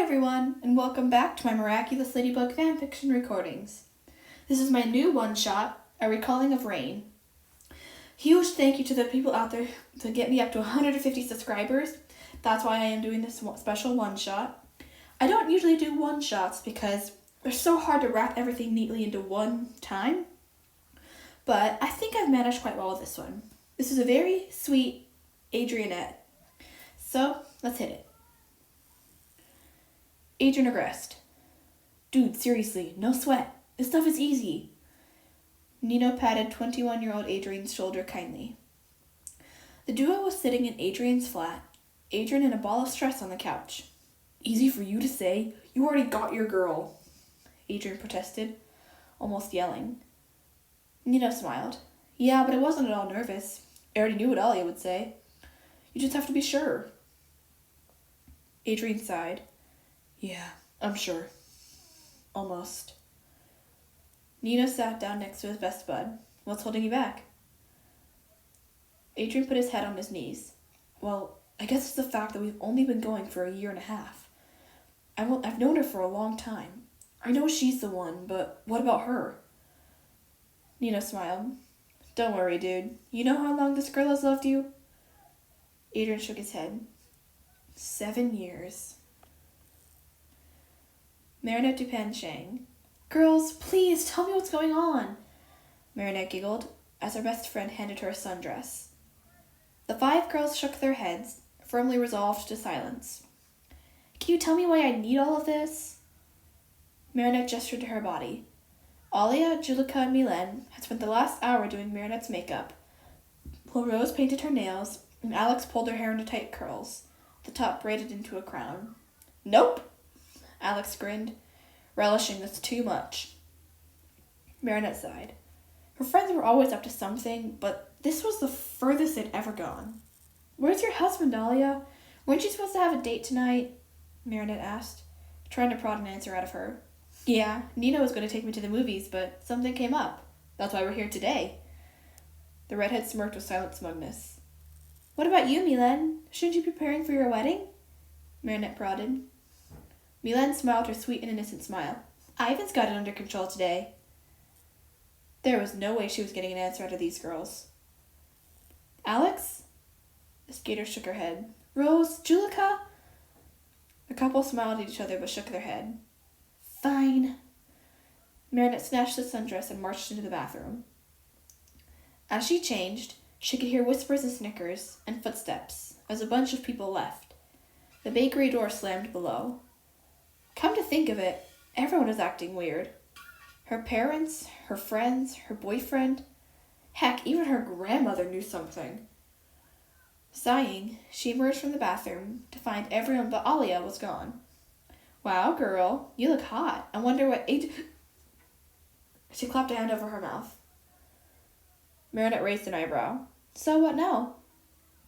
everyone, and welcome back to my Miraculous Ladybug fanfiction recordings. This is my new one-shot, A Recalling of Rain. Huge thank you to the people out there to get me up to 150 subscribers. That's why I am doing this special one-shot. I don't usually do one-shots because they're so hard to wrap everything neatly into one time. But I think I've managed quite well with this one. This is a very sweet Adrianette. So, let's hit it. Adrian aggressed. Dude, seriously, no sweat. This stuff is easy. Nino patted 21-year-old Adrian's shoulder kindly. The duo was sitting in Adrian's flat, Adrian in a ball of stress on the couch. Easy for you to say. You already got your girl, Adrian protested, almost yelling. Nino smiled. Yeah, but I wasn't at all nervous. I already knew what Alia would say. You just have to be sure. Adrian sighed. Yeah, I'm sure. Almost. Nino sat down next to his best bud. What's holding you back? Adrian put his head on his knees. Well, I guess it's the fact that we've only been going for a year and a half. I've known her for a long time. I know she's the one, but what about her? Nino smiled. Don't worry, dude. You know how long this girl has loved you? Adrian shook his head. 7 years. Marinette Dupin Shang. Girls, please, tell me what's going on. Marinette giggled as her best friend handed her a sundress. The 5 girls shook their heads, firmly resolved to silence. Can you tell me why I need all of this? Marinette gestured to her body. Alia, Julika, and Milen had spent the last hour doing Marinette's makeup, while Rose painted her nails and Alex pulled her hair into tight curls, the top braided into a crown. Nope, Alex grinned, relishing this too much. Marinette sighed. Her friends were always up to something, but this was the furthest they'd ever gone. Where's your husband, Alia? Weren't you supposed to have a date tonight? Marinette asked, trying to prod an answer out of her. Yeah, Nina was going to take me to the movies, but something came up. That's why we're here today. The redhead smirked with silent smugness. What about you, Milen? Shouldn't you be preparing for your wedding? Marinette prodded. Milen smiled her sweet and innocent smile. Ivan's got it under control today. There was no way she was getting an answer out of these girls. Alex? The skater shook her head. Rose? Julika? The couple smiled at each other but shook their head. Fine. Marinette snatched the sundress and marched into the bathroom. As she changed, she could hear whispers and snickers and footsteps as a bunch of people left. The bakery door slammed below. Come to think of it, everyone was acting weird. Her parents, her friends, her boyfriend. Heck, even her grandmother knew something. Sighing, she emerged from the bathroom to find everyone but Alia was gone. Wow, girl, you look hot. I wonder what She clapped a hand over her mouth. Marinette raised an eyebrow. So what now?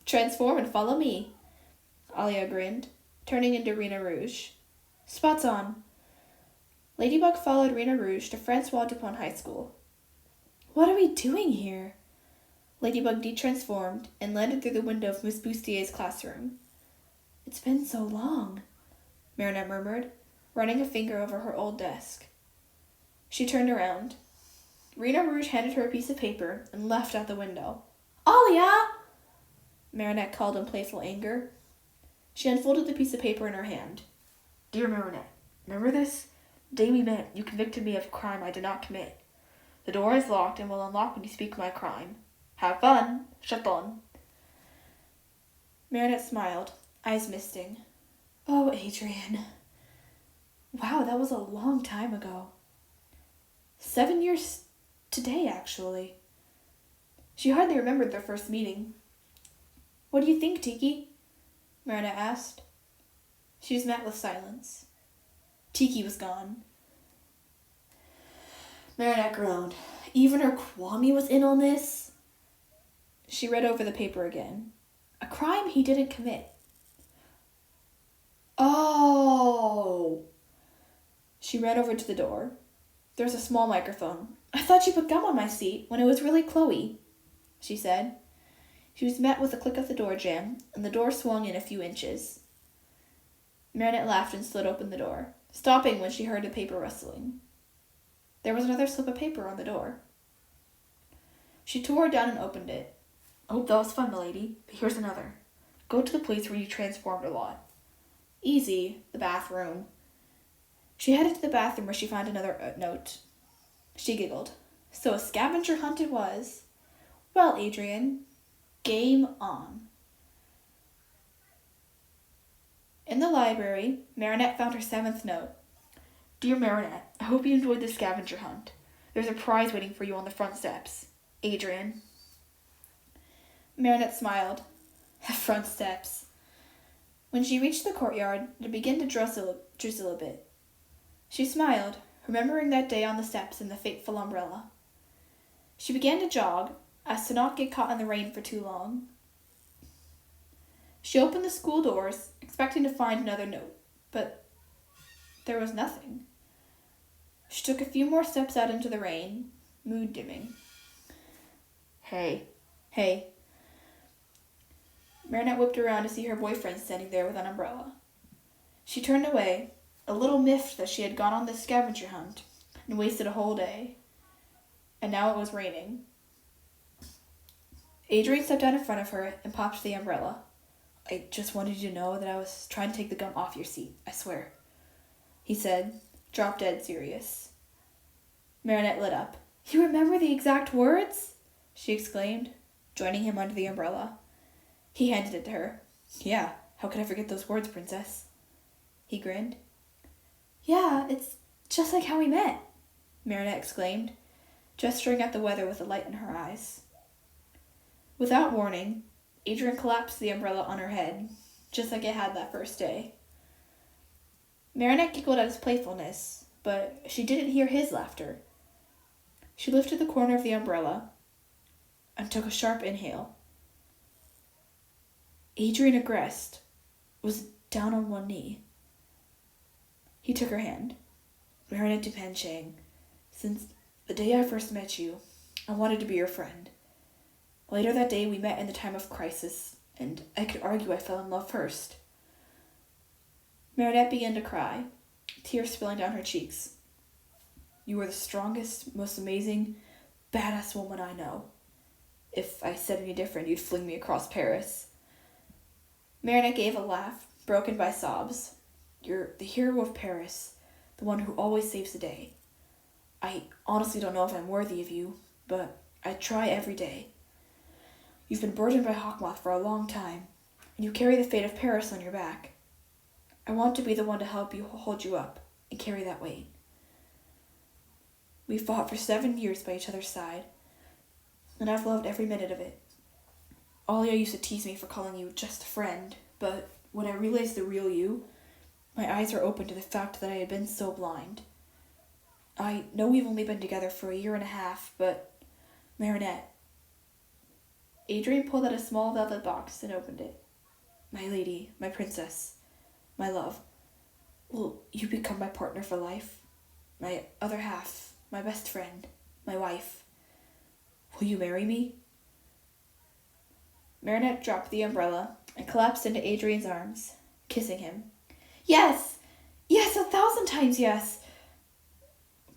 Transform and follow me. Alia grinned, turning into Rena Rouge. Spots on. Ladybug followed Rena Rouge to Francois Dupont High School. What are we doing here? Ladybug detransformed and landed through the window of Miss Boustier's classroom. It's been so long, Marinette murmured, running a finger over her old desk. She turned around. Rena Rouge handed her a piece of paper and left out the window. Alia! Marinette called in playful anger. She unfolded the piece of paper in her hand. Dear Marinette, remember this? The day we met, you convicted me of a crime I did not commit. The door is locked and will unlock when you speak my crime. Have fun. Chaton. Marinette smiled, eyes misting. Oh, Adrian. Wow, that was a long time ago. 7 years today, actually. She hardly remembered their first meeting. What do you think, Tiki? Marinette asked. She was met with silence. Tiki was gone. Marinette groaned. Even her Kwame was in on this? She read over the paper again. A crime he didn't commit. Oh! She ran over to the door. There was a small microphone. I thought you put gum on my seat when it was really Chloe, she said. She was met with a click of the door jamb, and the door swung in a few inches. Marinette laughed and slid open the door, stopping when she heard the paper rustling. There was another slip of paper on the door. She tore it down and opened it. "Oh, that was fun, milady, but here's another. Go to the place where you transformed a lot." "Easy, the bathroom." She headed to the bathroom where she found another note. She giggled. So a scavenger hunt it was. "Well, Adrian, game on." In the library, Marinette found her 7th note. "Dear Marinette, I hope you enjoyed the scavenger hunt. There's a prize waiting for you on the front steps. Adrian." Marinette smiled. The front steps. When she reached the courtyard, it began to drizzle a bit. She smiled, remembering that day on the steps and the fateful umbrella. She began to jog, as to not get caught in the rain for too long. She opened the school doors, expecting to find another note, but there was nothing. She took a few more steps out into the rain, mood dimming. Hey. Marinette whipped around to see her boyfriend standing there with an umbrella. She turned away, a little miffed that she had gone on this scavenger hunt and wasted a whole day. And now it was raining. Adrian stepped out in front of her and popped the umbrella. "I just wanted you to know that I was trying to take the gum off your seat, I swear," he said, drop dead serious. Marinette lit up. "You remember the exact words?" she exclaimed, joining him under the umbrella. He handed it to her. "Yeah, how could I forget those words, princess?" He grinned. "Yeah, it's just like how we met," Marinette exclaimed, gesturing at the weather with a light in her eyes. Without warning, Adrian collapsed the umbrella on her head, just like it had that first day. Marinette giggled at his playfulness, but she didn't hear his laughter. She lifted the corner of the umbrella and took a sharp inhale. Adrian Agreste was down on one knee. He took her hand. "Marinette Dupenchang, since the day I first met you, I wanted to be your friend. Later that day we met in the time of crisis, and I could argue I fell in love first." Marinette began to cry, tears spilling down her cheeks. "You are the strongest, most amazing, badass woman I know. If I said any different, you'd fling me across Paris." Marinette gave a laugh, broken by sobs. "You're the hero of Paris, the one who always saves the day. I honestly don't know if I'm worthy of you, but I try every day. You've been burdened by Hawkmoth for a long time, and you carry the fate of Paris on your back. I want to be the one to help you hold you up and carry that weight. We fought for 7 years by each other's side, and I've loved every minute of it. Alia used to tease me for calling you just a friend, but when I realized the real you, my eyes were open to the fact that I had been so blind. I know we've only been together for 1.5 years, but Marinette..." Adrian pulled out a small velvet box and opened it. "My lady, my princess, my love, will you become my partner for life? My other half, my best friend, my wife. Will you marry me?" Marinette dropped the umbrella and collapsed into Adrian's arms, kissing him. "Yes! Yes, 1,000 times yes!"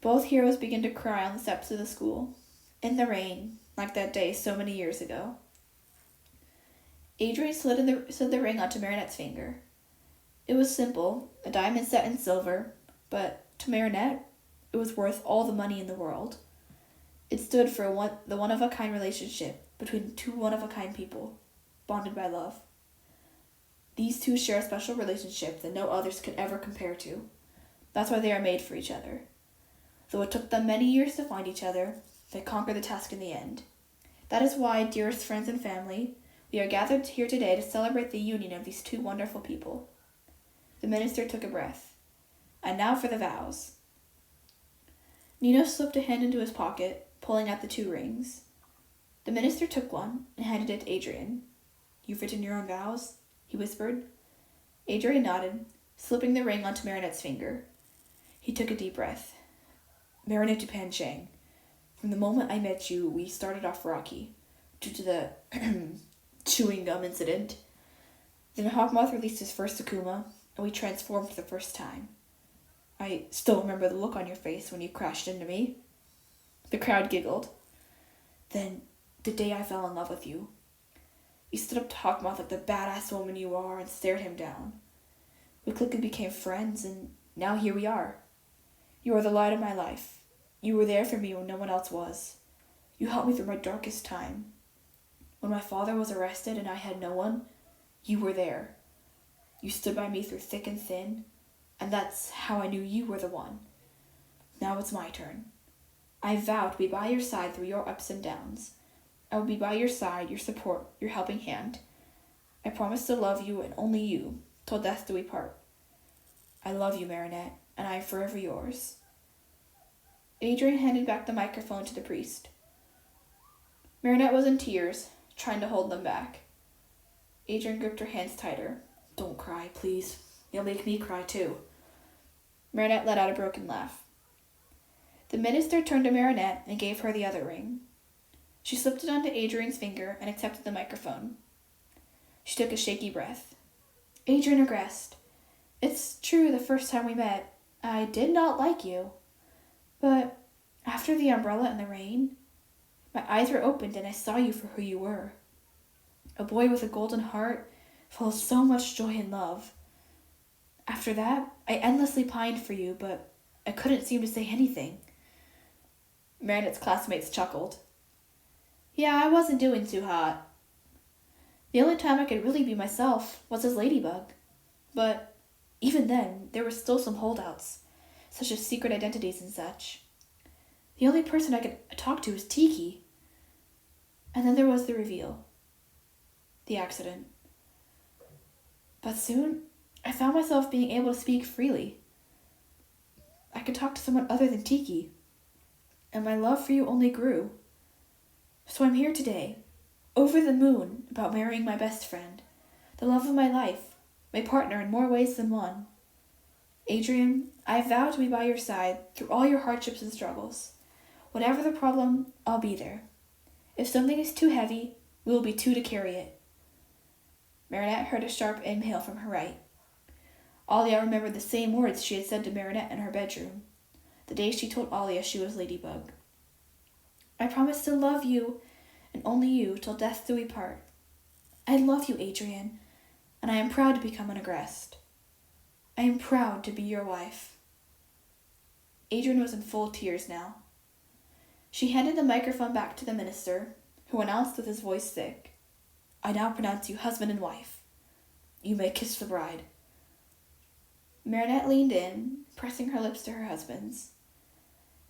Both heroes began to cry on the steps of the school, in the rain, like that day so many years ago. Adrian slid the ring onto Marinette's finger. It was simple, a diamond set in silver, but to Marinette, it was worth all the money in the world. It stood for the one-of-a-kind relationship between two one-of-a-kind people, bonded by love. These two share a special relationship that no others could ever compare to. That's why they are made for each other. Though it took them many years to find each other, they conquered the task in the end. That is why, dearest friends and family, we are gathered here today to celebrate the union of these two wonderful people. The minister took a breath. And now for the vows. Nino slipped a hand into his pocket, pulling out the 2 rings. The minister took one and handed it to Adrian. "You've written your own vows?" he whispered. Adrian nodded, slipping the ring onto Marinette's finger. He took a deep breath. "Marinette Dupenchang, from the moment I met you, we started off rocky, due to the chewing gum incident. Then Hawkmoth released his first Akuma, and we transformed for the first time. I still remember the look on your face when you crashed into me." The crowd giggled. "Then, the day I fell in love with you, you stood up to Hawkmoth like the badass woman you are and stared him down. We quickly became friends, and now here we are. You are the light of my life. You were there for me when no one else was. You helped me through my darkest time. When my father was arrested and I had no one, you were there. You stood by me through thick and thin, and that's how I knew you were the one. Now it's my turn. I vow to be by your side through your ups and downs. I will be by your side, your support, your helping hand. I promise to love you and only you, till death do we part. I love you, Marinette, and I am forever yours." Adrian handed back the microphone to the priest. Marinette was in tears, trying to hold them back. Adrian gripped her hands tighter. "Don't cry, please. You'll make me cry too." Marinette let out a broken laugh. The minister turned to Marinette and gave her the other ring. She slipped it onto Adrian's finger and accepted the microphone. She took a shaky breath. "Adrian Agreste, it's true the first time we met, I did not like you. But after the umbrella and the rain, my eyes were opened and I saw you for who you were. A boy with a golden heart, full of so much joy and love. After that, I endlessly pined for you, but I couldn't seem to say anything." Marinette's classmates chuckled. "Yeah, I wasn't doing too hot. The only time I could really be myself was as Ladybug. But even then, there were still some holdouts, such as secret identities and such. The only person I could talk to was Tiki. And then there was the reveal. The accident. But soon, I found myself being able to speak freely. I could talk to someone other than Tiki. And my love for you only grew. So I'm here today, over the moon, about marrying my best friend, the love of my life, my partner in more ways than one. Adrian, I vow to be by your side through all your hardships and struggles. Whatever the problem, I'll be there. If something is too heavy, we will be two to carry it." Marinette heard a sharp inhale from her right. Alia remembered the same words she had said to Marinette in her bedroom, the day she told Alia she was Ladybug. "I promise to love you, and only you, till death do we part. I love you, Adrian, and I am proud to become an Agreste. I am proud to be your wife." Adrian was in full tears now. She handed the microphone back to the minister, who announced with his voice thick, "I now pronounce you husband and wife. You may kiss the bride." Marinette leaned in, pressing her lips to her husband's.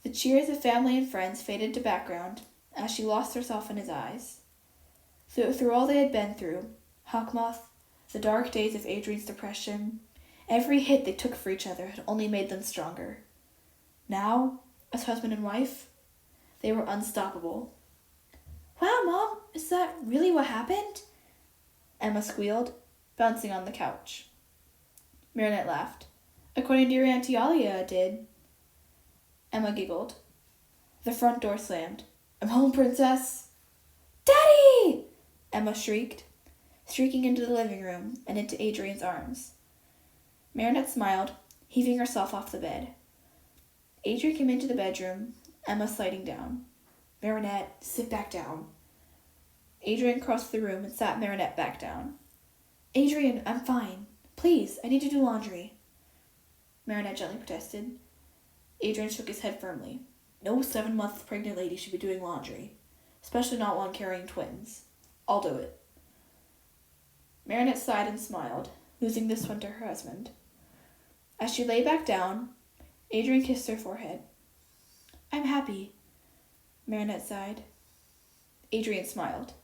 The cheers of family and friends faded to background as she lost herself in his eyes. Through all they had been through, Hawkmoth, the dark days of Adrian's depression, every hit they took for each other had only made them stronger. Now, as husband and wife, they were unstoppable. "Wow, Mom, is that really what happened?" Emma squealed, bouncing on the couch. Marinette laughed. "According to your Auntie Alia, it did." Emma giggled. The front door slammed. "I'm home, princess!" "Daddy!" Emma shrieked, streaking into the living room and into Adrian's arms. Marinette smiled, heaving herself off the bed. Adrian came into the bedroom, Emma sliding down. "Marinette, sit back down." Adrian crossed the room and sat Marinette back down. "Adrian, I'm fine. Please, I need to do laundry." Marinette gently protested. Adrian shook his head firmly. "No 7-month pregnant lady should be doing laundry, especially not one carrying twins. I'll do it." Marinette sighed and smiled, losing this one to her husband. As she lay back down, Adrian kissed her forehead. "I'm happy," Marinette sighed. Adrian smiled.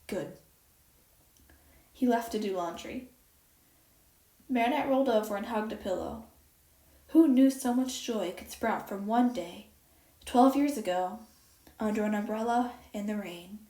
"Good." He left to do laundry. Marinette rolled over and hugged a pillow. Who knew so much joy could sprout from one day, 12 years ago, under an umbrella in the rain?